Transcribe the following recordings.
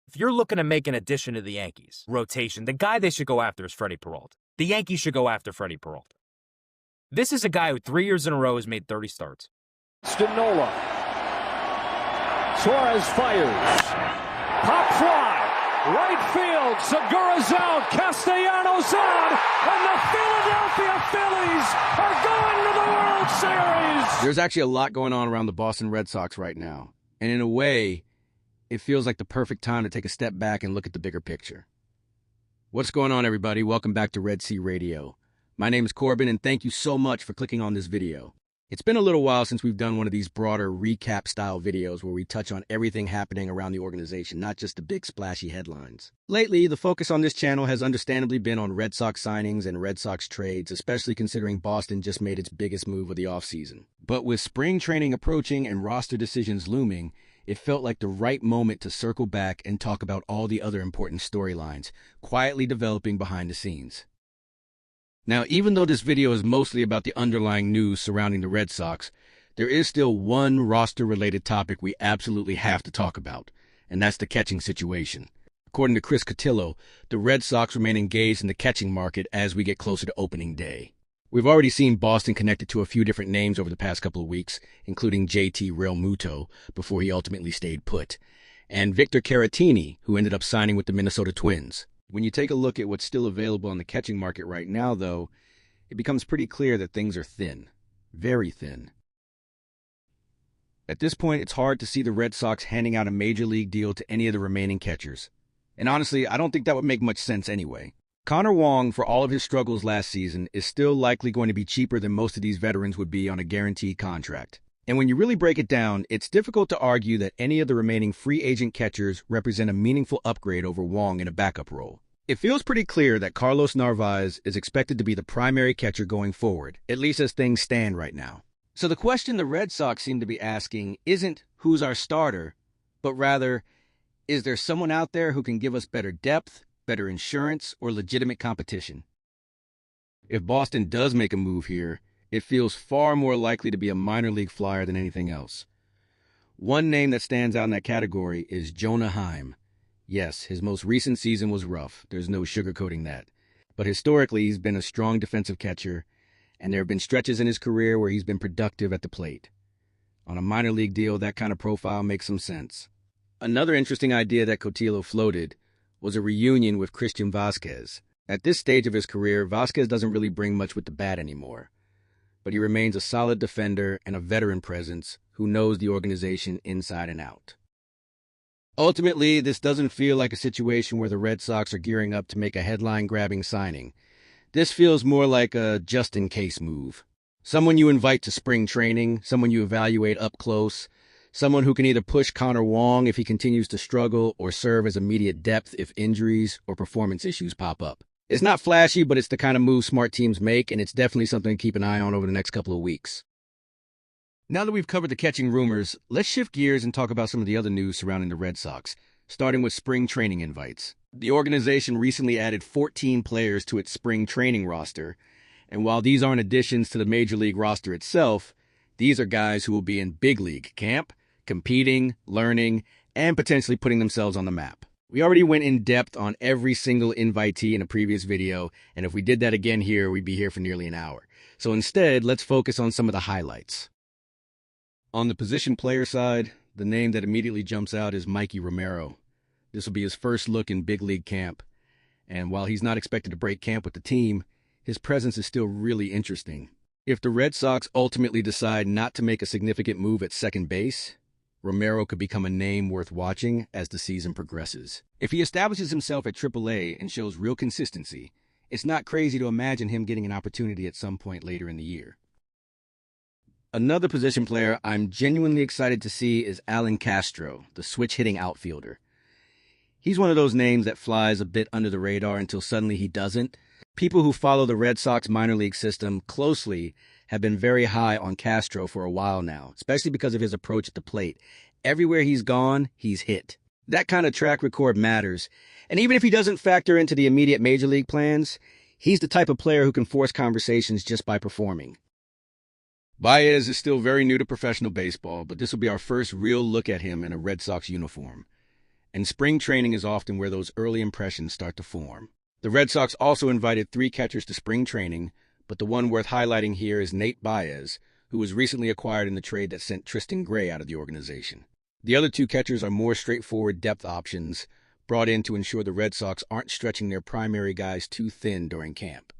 If you're looking to make an addition to the Yankees rotation, the guy they should go after is Freddie Peralta. The Yankees should go after Freddie Peralta. This is a guy who 3 years in a row has made 30 starts. Stanola. Suarez fires. Pop fly. Right field. Segura's out. Castellanos on. And the Philadelphia Phillies are going to the World Series. There's actually a lot going on around the Boston Red Sox right now. And in a way, it feels like the perfect time to take a step back and look at the bigger picture. What's going on, everybody? Welcome back to Red Sea Radio. My name is Corbin, and thank you so much for clicking on this video. It's been a little while since we've done one of these broader recap-style videos where we touch on everything happening around the organization, not just the big splashy headlines. Lately, the focus on this channel has understandably been on Red Sox signings and Red Sox trades, especially considering Boston just made its biggest move of the offseason. But with spring training approaching and roster decisions looming, it felt like the right moment to circle back and talk about all the other important storylines quietly developing behind the scenes. Now, even though this video is mostly about the underlying news surrounding the Red Sox, there is still one roster-related topic we absolutely have to talk about, and that's the catching situation. According to Chris Cotillo, the Red Sox remain engaged in the catching market as we get closer to opening day. We've already seen Boston connected to a few different names over the past couple of weeks, including JT Realmuto, before he ultimately stayed put, and Victor Caratini, who ended up signing with the Minnesota Twins. When you take a look at what's still available on the catching market right now, though, it becomes pretty clear that things are thin. Very thin. At this point, it's hard to see the Red Sox handing out a major league deal to any of the remaining catchers. And honestly, I don't think that would make much sense anyway. Connor Wong, for all of his struggles last season, is still likely going to be cheaper than most of these veterans would be on a guaranteed contract. And when you really break it down, it's difficult to argue that any of the remaining free agent catchers represent a meaningful upgrade over Wong in a backup role. It feels pretty clear that Carlos Narváez is expected to be the primary catcher going forward, at least as things stand right now. So the question the Red Sox seem to be asking isn't who's our starter, but rather, is there someone out there who can give us better depth, better insurance, or legitimate competition? If Boston does make a move here, it feels far more likely to be a minor league flyer than anything else. One name that stands out in that category is Jonah Heim. Yes, his most recent season was rough. There's no sugarcoating that. But historically, he's been a strong defensive catcher, and there have been stretches in his career where he's been productive at the plate. On a minor league deal, that kind of profile makes some sense. Another interesting idea that Cotillo floated was a reunion with Christian Vázquez. At this stage of his career, Vázquez doesn't really bring much with the bat anymore, but he remains a solid defender and a veteran presence who knows the organization inside and out. Ultimately, this doesn't feel like a situation where the Red Sox are gearing up to make a headline-grabbing signing. This feels more like a just-in-case move. Someone you invite to spring training, someone you evaluate up close, someone who can either push Connor Wong if he continues to struggle or serve as immediate depth if injuries or performance issues pop up. It's not flashy, but it's the kind of move smart teams make, and it's definitely something to keep an eye on over the next couple of weeks. Now that we've covered the catching rumors, let's shift gears and talk about some of the other news surrounding the Red Sox, starting with spring training invites. The organization recently added 14 players to its spring training roster, and while these aren't additions to the major league roster itself, these are guys who will be in big league camp, competing, learning, and potentially putting themselves on the map. We already went in depth on every single invitee in a previous video, and if we did that again here, we'd be here for nearly an hour. So instead, let's focus on some of the highlights. On the position player side, the name that immediately jumps out is Mikey Romero. This will be his first look in big league camp, and while he's not expected to break camp with the team, his presence is still really interesting. If the Red Sox ultimately decide not to make a significant move at second base, Romero could become a name worth watching as the season progresses. If he establishes himself at AAA and shows real consistency, it's not crazy to imagine him getting an opportunity at some point later in the year. Another position player I'm genuinely excited to see is Allan Castro, the switch-hitting outfielder. He's one of those names that flies a bit under the radar until suddenly he doesn't. People who follow the Red Sox minor league system closely have been very high on Castro for a while now, especially because of his approach at the plate. Everywhere he's gone, he's hit. That kind of track record matters, and even if he doesn't factor into the immediate major league plans, he's the type of player who can force conversations just by performing. Baez is still very new to professional baseball, but this will be our first real look at him in a Red Sox uniform. and spring training is often where those early impressions start to form. The Red Sox also invited 3 catchers to spring training, but the one worth highlighting here is Narváez, who was recently acquired in the trade that sent Tristan Gray out of the organization. The other 2 catchers are more straightforward depth options, brought in to ensure the Red Sox aren't stretching their primary guys too thin during camp.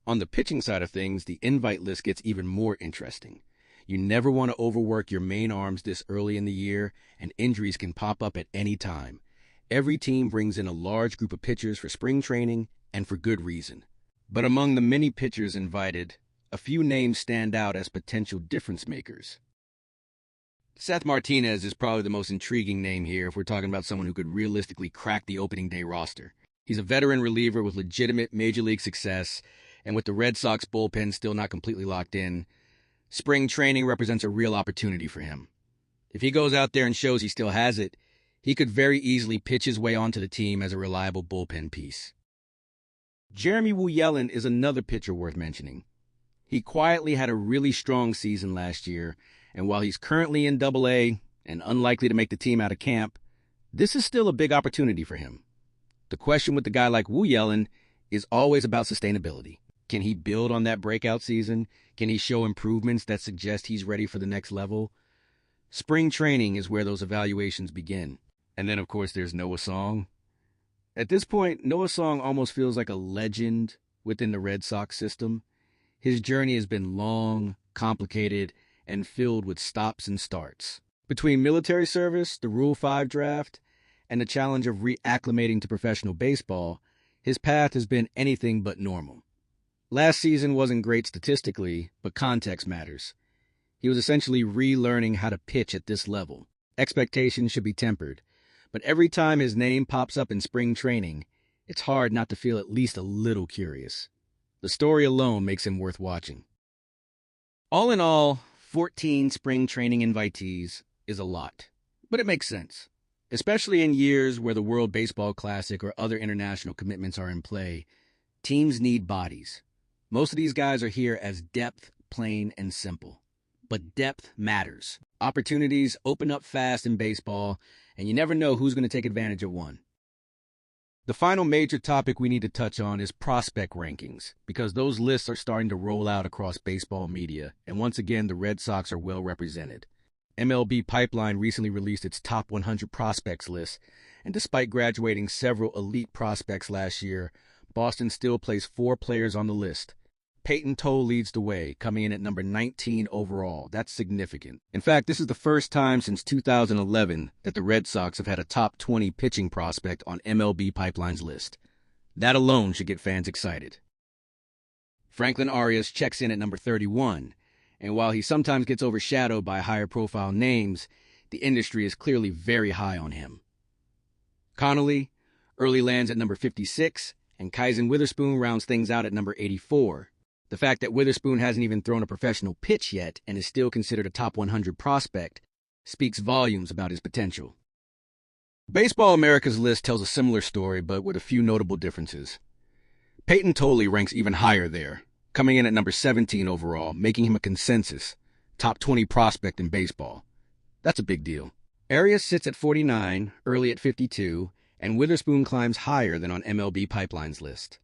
On the pitching side of things, the invite list gets even more interesting. You never want to overwork your main arms this early in the year, and injuries can pop up at any time. Every team brings in a large group of pitchers for spring training, and for good reason. But among the many pitchers invited, a few names stand out as potential difference makers. Seth Martinez is probably the most intriguing name here if we're talking about someone who could realistically crack the opening day roster. He's a veteran reliever with legitimate major league success, and with the Red Sox bullpen still not completely locked in, spring training represents a real opportunity for him. If he goes out there and shows he still has it, he could very easily pitch his way onto the team as a reliable bullpen piece. Jeremy Woo is another pitcher worth mentioning. He quietly had a really strong season last year, and while he's currently in Double-A and unlikely to make the team out of camp, this is still a big opportunity for him. The question with a guy like Woo is always about sustainability. Can he build on that breakout season? Can he show improvements that suggest he's ready for the next level? Spring training is where those evaluations begin. And then, of course, there's Noah Song. At this point, Noah Song almost feels like a legend within the Red Sox system. His journey has been long, complicated, and filled with stops and starts. Between military service, the Rule 5 draft, and the challenge of reacclimating to professional baseball, his path has been anything but normal. Last season wasn't great statistically, but context matters. He was essentially relearning how to pitch at this level. Expectations should be tempered, but every time his name pops up in spring training, it's hard not to feel at least a little curious. The story alone makes him worth watching. All in all, 14 spring training invitees is a lot, but it makes sense, especially in years where the World Baseball Classic or other international commitments are in play. Teams need bodies. Most of these guys are here as depth, plain and simple. But depth matters. Opportunities open up fast in baseball, and you never know who's going to take advantage of one. The final major topic we need to touch on is prospect rankings, because those lists are starting to roll out across baseball media, and once again, the Red Sox are well represented. MLB Pipeline recently released its top 100 prospects list, and despite graduating several elite prospects last year, Boston still placed 4 players on the list. Peyton Toll leads the way, coming in at number 19 overall. That's significant. In fact, this is the first time since 2011 that the Red Sox have had a top 20 pitching prospect on MLB Pipeline's list. That alone should get fans excited. Franklin Arias checks in at number 31, and while he sometimes gets overshadowed by higher-profile names, the industry is clearly very high on him. Connolly early lands at number 56, and Kaizen Witherspoon rounds things out at number 84. The fact that Witherspoon hasn't even thrown a professional pitch yet and is still considered a top 100 prospect speaks volumes about his potential. Baseball America's list tells a similar story, but with a few notable differences. Peyton Tolley ranks even higher there, coming in at number 17 overall, making him a consensus top 20 prospect in baseball. That's a big deal. Arias sits at 49, early at 52, and Witherspoon climbs higher than on MLB Pipeline's list.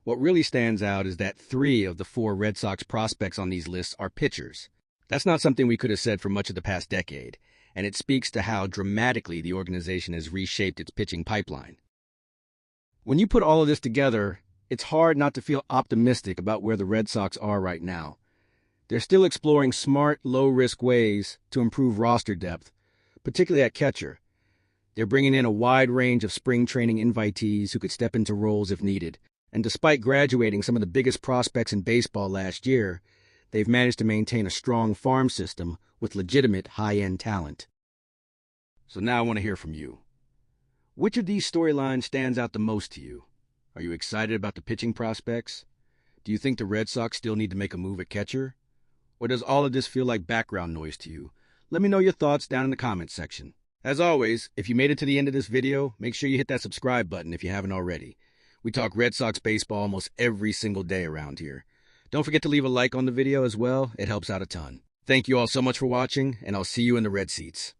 What really stands out is that 3 of the 4 Red Sox prospects on these lists are pitchers. That's not something we could have said for much of the past decade, and it speaks to how dramatically the organization has reshaped its pitching pipeline. When you put all of this together, it's hard not to feel optimistic about where the Red Sox are right now. They're still exploring smart, low-risk ways to improve roster depth, particularly at catcher. They're bringing in a wide range of spring training invitees who could step into roles if needed. And despite graduating some of the biggest prospects in baseball last year, they've managed to maintain a strong farm system with legitimate high-end talent. So now I want to hear from you. Which of these storylines stands out the most to you? Are you excited about the pitching prospects? Do you think the Red Sox still need to make a move at catcher? Or does all of this feel like background noise to you? Let me know your thoughts down in the comments section. As always, if you made it to the end of this video, make sure you hit that subscribe button if you haven't already. We talk Red Sox baseball almost every single day around here. Don't forget to leave a like on the video as well. It helps out a ton. Thank you all so much for watching, and I'll see you in the red seats.